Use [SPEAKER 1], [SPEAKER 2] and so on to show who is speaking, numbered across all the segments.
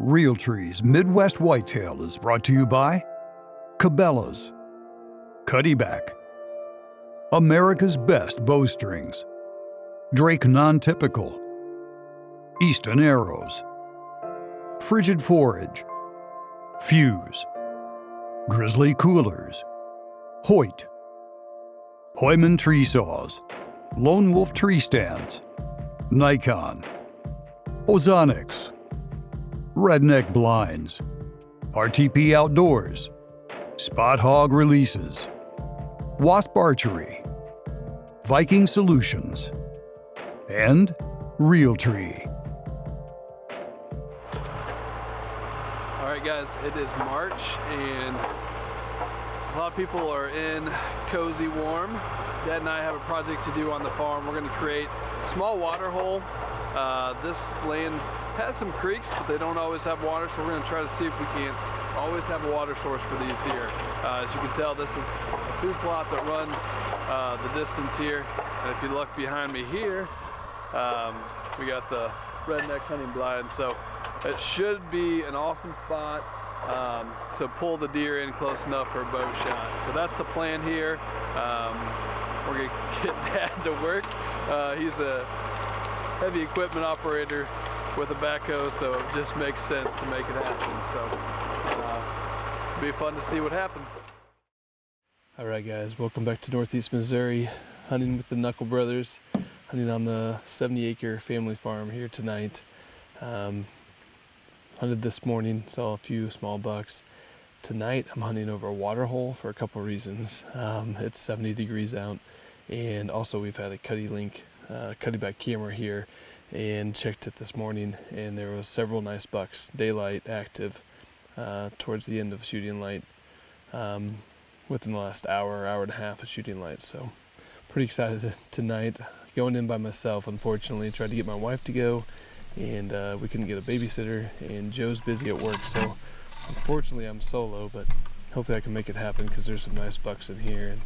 [SPEAKER 1] Realtree's Midwest Whitetail is brought to you by Cabela's, Cuddyback, America's Best Bowstrings, Drake Non-Typical, Easton Arrows, Frigid Forage, Fuse, Grizzly Coolers, Hoyt, Hoyman Tree Saws, Lone Wolf Tree Stands, Nikon, Ozonics, Redneck Blinds, RTP Outdoors, Spot Hog Releases, Wasp Archery, Viking Solutions, and Realtree.
[SPEAKER 2] All right, guys, it is March, and a lot of people are in cozy warm. Dad and I have a project to do on the farm. We're going to create a small water hole. This land has some creeks, but they don't always have water, so we're going to try to see if we can always have a water source for these deer. As you can tell, this is a food plot that runs the distance here, and if you look behind me here, we got the redneck hunting blind, so it should be an awesome spot to pull the deer in close enough for a bow shot. So that's the plan here. We're going to get Dad to work. He's a heavy equipment operator with a backhoe, so it just makes sense to make it happen. So it'll be fun to see what happens. All right, guys, welcome back to Northeast Missouri, hunting with the Knochel brothers, hunting on the 70-acre family farm here tonight. Hunted this morning, saw a few small bucks. Tonight I'm hunting over a water hole for a couple reasons. It's 70 degrees out, and also we've had a Cuddyback camera here and checked it this morning, and there was several nice bucks, daylight active, towards the end of shooting light, within the last hour and a half of shooting light. So pretty excited tonight. Going in by myself, unfortunately. Tried to get my wife to go, and we couldn't get a babysitter, and Joe's busy at work, so unfortunately I'm solo, but hopefully I can make it happen because there's some nice bucks in here, and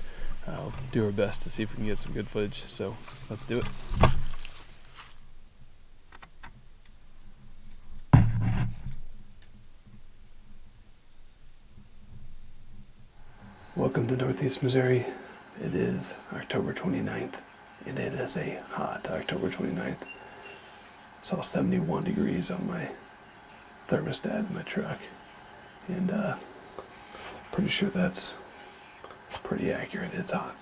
[SPEAKER 2] I'll do our best to see if we can get some good footage. So let's do it. Welcome to Northeast Missouri. It is October 29th, and it is a hot October 29th. Saw 71 degrees on my thermostat in my truck, and pretty sure that's pretty accurate. It's hot.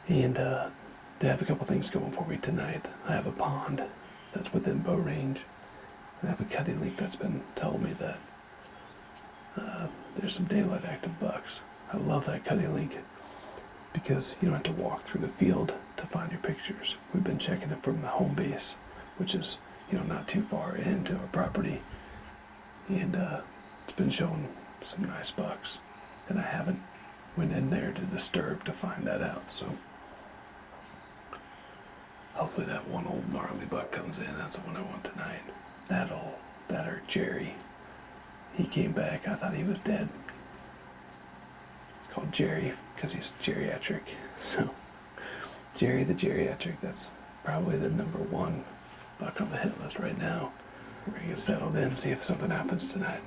[SPEAKER 2] And they have a couple things going for me tonight. I have a pond that's within bow range, and I have a cuddy link that's been telling me that there's some daylight active bucks. I love that cuddy link because you don't have to walk through the field to find your pictures. We've been checking it from the home base, which is, not too far into our property, and it's been showing some nice bucks, and I haven't went in there to disturb to find that out. So hopefully that one old gnarly buck comes in. That's the one I want tonight. That or Geri. He came back. I thought he was dead. Called Geri because he's geriatric. So Geri the Geriatric, that's probably the number one buck on the hit list right now. We're gonna get settled in and see if something happens tonight.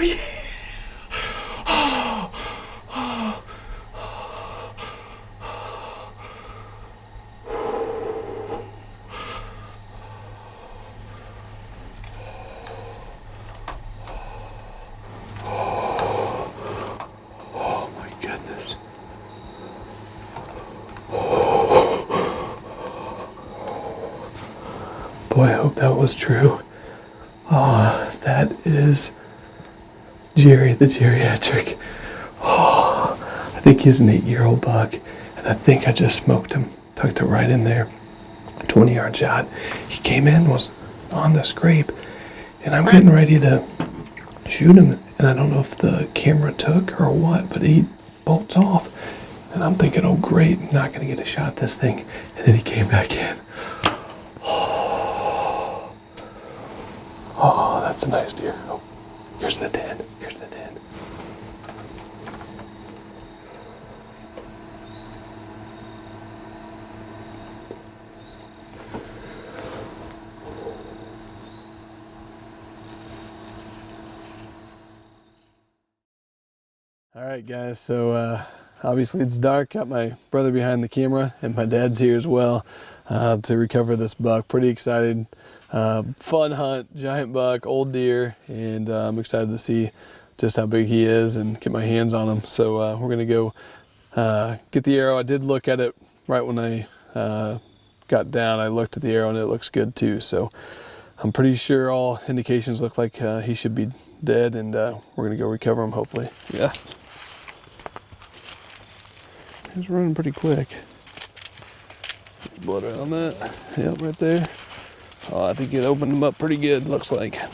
[SPEAKER 2] yeah. Oh my goodness. Boy, I hope that was true. Oh, that is Geri the Geriatric. Oh, I think he's an 8-year-old buck, and I think I just smoked him. Tucked it right in there. 20-yard shot. He came in, was on the scrape, and I'm getting ready to shoot him, and I don't know if the camera took or what, but he bolts off, and I'm thinking, oh great, I'm not gonna get a shot at this thing, and then he came back in. Oh, that's a nice deer. Oh, here's the 10. Here's the 10. All right, guys. So obviously it's dark. Got my brother behind the camera, and my dad's here as well to recover this buck. Pretty excited. Fun hunt, giant buck, old deer, and I'm excited to see just how big he is and get my hands on him. So we're gonna go get the arrow. I did look at it right when I got down. I looked at the arrow and it looks good too. So I'm pretty sure all indications look like he should be dead, and we're gonna go recover him hopefully. Yeah. He's running pretty quick. Blood right on that. Yep, right there. Oh, I think it opened him up pretty good, looks like. I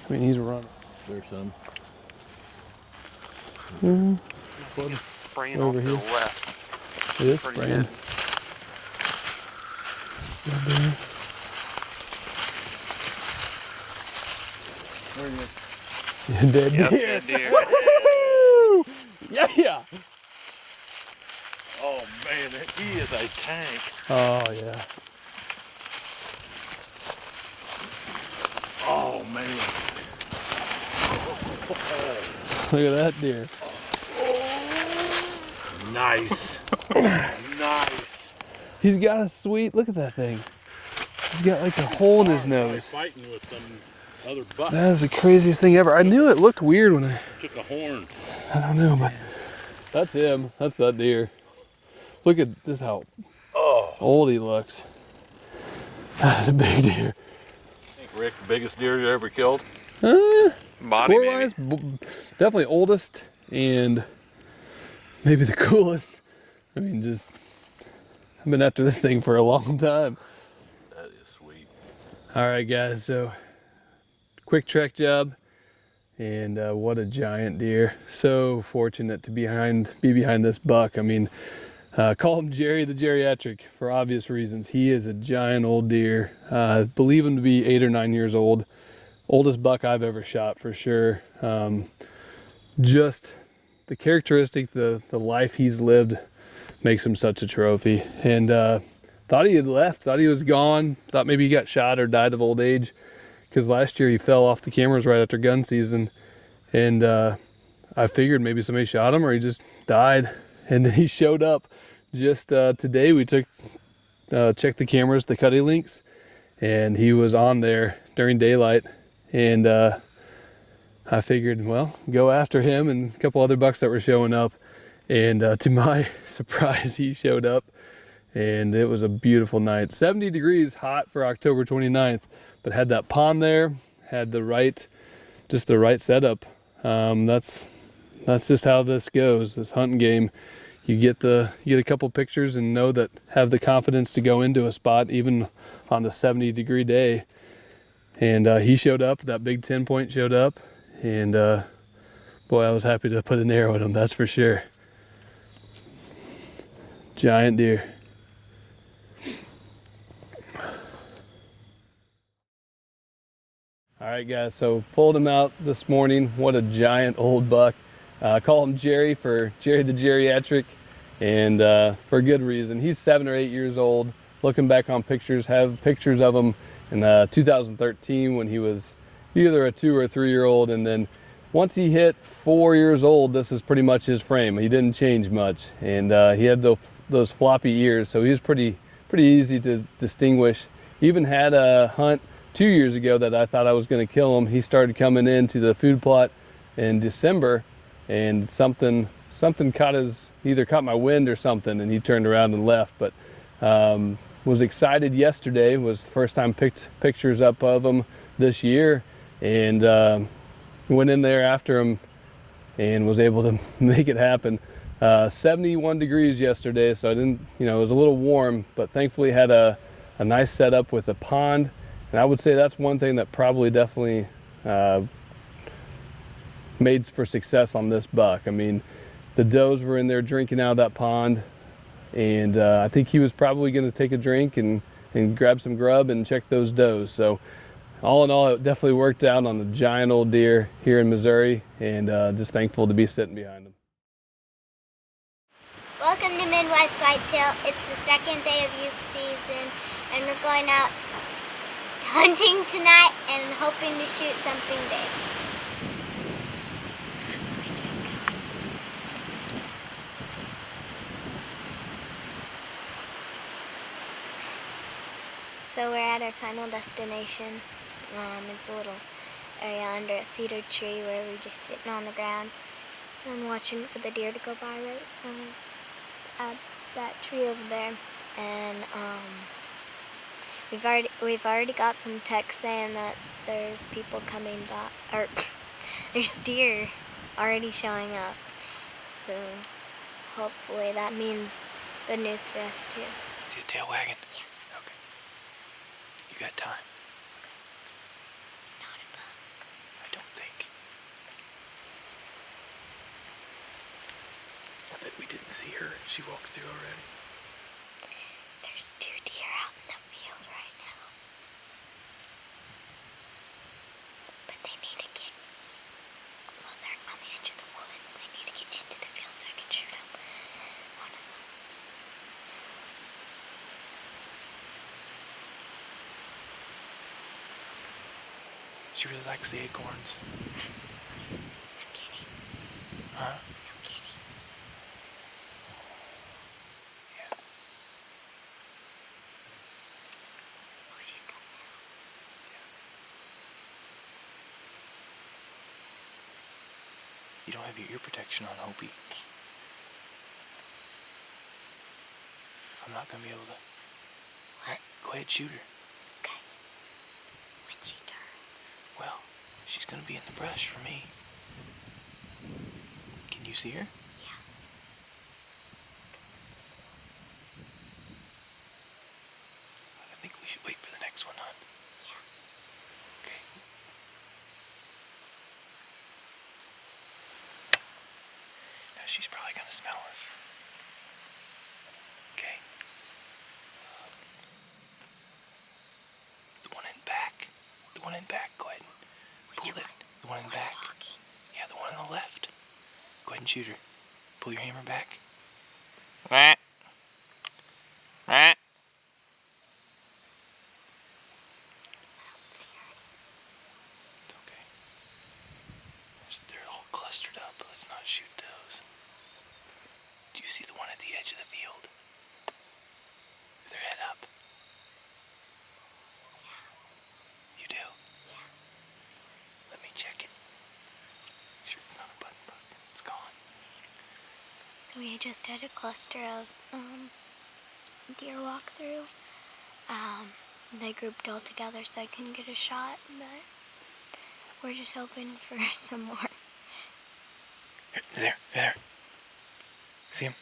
[SPEAKER 2] mean, he's running.
[SPEAKER 3] There's some.
[SPEAKER 4] It's spraying
[SPEAKER 2] Over
[SPEAKER 4] off to
[SPEAKER 2] here.
[SPEAKER 4] the left.
[SPEAKER 2] It is
[SPEAKER 4] Pretty
[SPEAKER 2] spraying.
[SPEAKER 4] good.
[SPEAKER 2] Dead
[SPEAKER 4] Yep,
[SPEAKER 2] deer.
[SPEAKER 4] dead deer.
[SPEAKER 2] Woo! Yeah.
[SPEAKER 3] Oh man, he is a tank.
[SPEAKER 2] Oh yeah.
[SPEAKER 3] Oh man.
[SPEAKER 2] Look at that deer.
[SPEAKER 3] Nice. Nice.
[SPEAKER 2] He's got a sweet. Look at that thing. He's got like a hole in his nose.
[SPEAKER 3] Fighting with some other buck.
[SPEAKER 2] That is the craziest thing ever. I knew it looked weird when I
[SPEAKER 3] Took a horn.
[SPEAKER 2] don't know, but that's him. That's that deer. Look at this how old he looks. That's a big deer.
[SPEAKER 3] I think Rick, the biggest deer you ever killed.
[SPEAKER 4] Body
[SPEAKER 2] Score-wise, definitely oldest and maybe the coolest. I mean, just I've been after this thing for a long time.
[SPEAKER 3] That is sweet.
[SPEAKER 2] All right, guys. So quick trek job, and what a giant deer! So fortunate to be behind this buck. I mean, call him Geri the Geriatric for obvious reasons. He is a giant old deer. Believe him to be 8 or 9 years old. Oldest buck I've ever shot for sure. Just the characteristic, the life he's lived makes him such a trophy. And thought he had left, thought he was gone, thought maybe he got shot or died of old age. Because last year he fell off the cameras right after gun season. And I figured maybe somebody shot him or he just died. And then he showed up just today. We checked the cameras, the cutty links, and he was on there during daylight. And I figured, well, go after him and a couple other bucks that were showing up. And to my surprise, he showed up, and it was a beautiful night. 70 degrees, hot for October 29th, but had that pond there, had the right setup. That's just how this goes, this hunting game. You get a couple pictures and know that have the confidence to go into a spot even on a 70-degree day. And he showed up, that big 10-point showed up, and boy, I was happy to put an arrow at him, that's for sure. Giant deer. All right, guys, so pulled him out this morning. What a giant old buck. Call him Geri for Geri the Geriatric, and for a good reason. He's 7 or 8 years old. Looking back on pictures, have pictures of him in 2013 when he was either a 2 or 3 year old, and then once he hit 4 years old, this is pretty much his frame. He didn't change much, and he had those floppy ears, so he was pretty easy to distinguish. He even had a hunt 2 years ago that I thought I was going to kill him. He started coming into the food plot in December, and something either caught my wind or something, and he turned around and left. But was excited yesterday. Was the first time picked pictures up of him this year, and went in there after him and was able to make it happen. 71 degrees yesterday, so I didn't, it was a little warm, but thankfully had a nice setup with a pond. And I would say that's one thing that probably definitely made for success on this buck. I mean, the does were in there drinking out of that pond, and I think he was probably going to take a drink and grab some grub and check those does. So all in all, it definitely worked out on a giant old deer here in Missouri, and just thankful to be sitting behind him.
[SPEAKER 5] Welcome to Midwest Whitetail. It's the second day of youth season, and we're going out hunting tonight and hoping to shoot something big. So we're at our final destination. It's a little area under a cedar tree where we're just sitting on the ground and watching for the deer to go by right at that tree over there. And we've already got some text saying that there's people coming by, or there's deer already showing up. So hopefully that means good news for us too.
[SPEAKER 4] See a tail wagging? Yeah. Okay. You got time?
[SPEAKER 5] Not a buck.
[SPEAKER 4] I don't think. I bet we didn't see her. She walked through already.
[SPEAKER 5] There's 2 deer out in the field right now. But they need to get, well, they're on the edge of the woods. They need to get into the field so I can shoot them. One of them.
[SPEAKER 4] She really likes the acorns.
[SPEAKER 5] I'm kidding.
[SPEAKER 4] Huh?
[SPEAKER 5] I'm kidding.
[SPEAKER 4] Yeah.
[SPEAKER 5] Oh, she's coming out.
[SPEAKER 4] You don't have your ear protection on, Hopi. I'm not gonna be able to.
[SPEAKER 5] What?
[SPEAKER 4] Go ahead, shoot her.
[SPEAKER 5] Okay. When she turns.
[SPEAKER 4] Well, she's gonna be in the brush for me. Can you see her?
[SPEAKER 5] Yeah.
[SPEAKER 4] I think we should wait for the next one, hon.
[SPEAKER 5] Yeah.
[SPEAKER 4] Okay. Now she's probably gonna smell us. Okay. The one in back. The one in back. Go ahead and pull it. The one in back.
[SPEAKER 5] Walking.
[SPEAKER 4] Yeah, the one on the left. Go ahead and shoot her. Pull your hammer back.
[SPEAKER 5] See her.
[SPEAKER 4] It's okay. They're all clustered up. Let's not shoot those. Do you see the one at the edge of the field? With their head up? You do?
[SPEAKER 5] Yeah.
[SPEAKER 4] Let me check it. Make sure it's not a button bug. It's gone.
[SPEAKER 5] So we just had a cluster of deer walk through. They grouped all together so I couldn't get a shot, but we're just hoping for some more.
[SPEAKER 4] There. See him?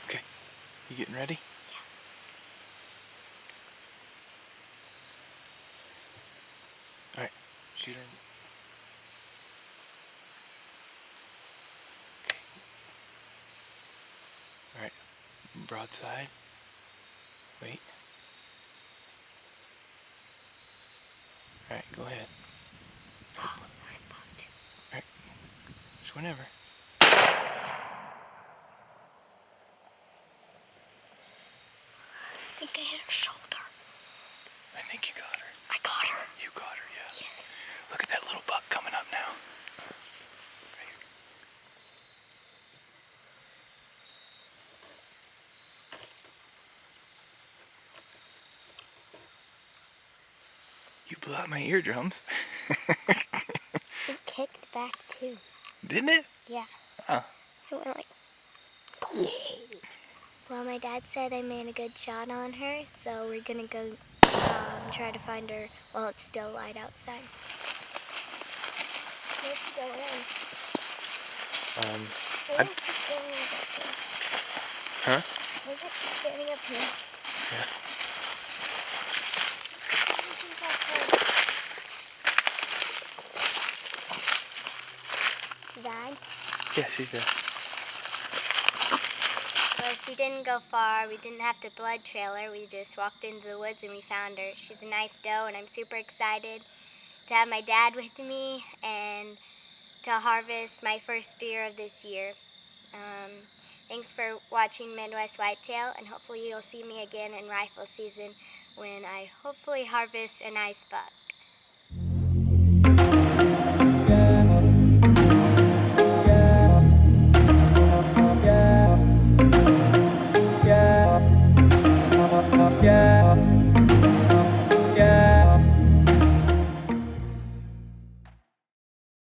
[SPEAKER 4] Okay. You getting ready? All right. Shoot her. Okay. All right. Broadside. Wait. All right. Go ahead.
[SPEAKER 5] Oh, there's a buck.
[SPEAKER 4] All right. Whenever.
[SPEAKER 5] I think I hit her shoulder.
[SPEAKER 4] I think you got her.
[SPEAKER 5] I got her.
[SPEAKER 4] You got her, yeah.
[SPEAKER 5] Yes.
[SPEAKER 4] Look at that little buck coming up now. You blew out my eardrums.
[SPEAKER 5] It kicked back too.
[SPEAKER 4] Didn't it?
[SPEAKER 5] Yeah.
[SPEAKER 4] Oh.
[SPEAKER 5] It went like. Well, my dad said I made a good shot on her, so we're gonna go try to find her while it's still light outside. Where'd she go in?
[SPEAKER 4] I-
[SPEAKER 5] Maybe she's standing up here.
[SPEAKER 4] Huh?
[SPEAKER 5] Maybe she's standing up here.
[SPEAKER 4] Yeah.
[SPEAKER 5] Dad?
[SPEAKER 4] Yeah, she's there.
[SPEAKER 5] Well, she didn't go far. We didn't have to blood trail her. We just walked into the woods and we found her. She's a nice doe, and I'm super excited to have my dad with me and to harvest my first deer of this year. Thanks for watching Midwest Whitetail, and hopefully you'll see me again in rifle season when I hopefully harvest a nice buck.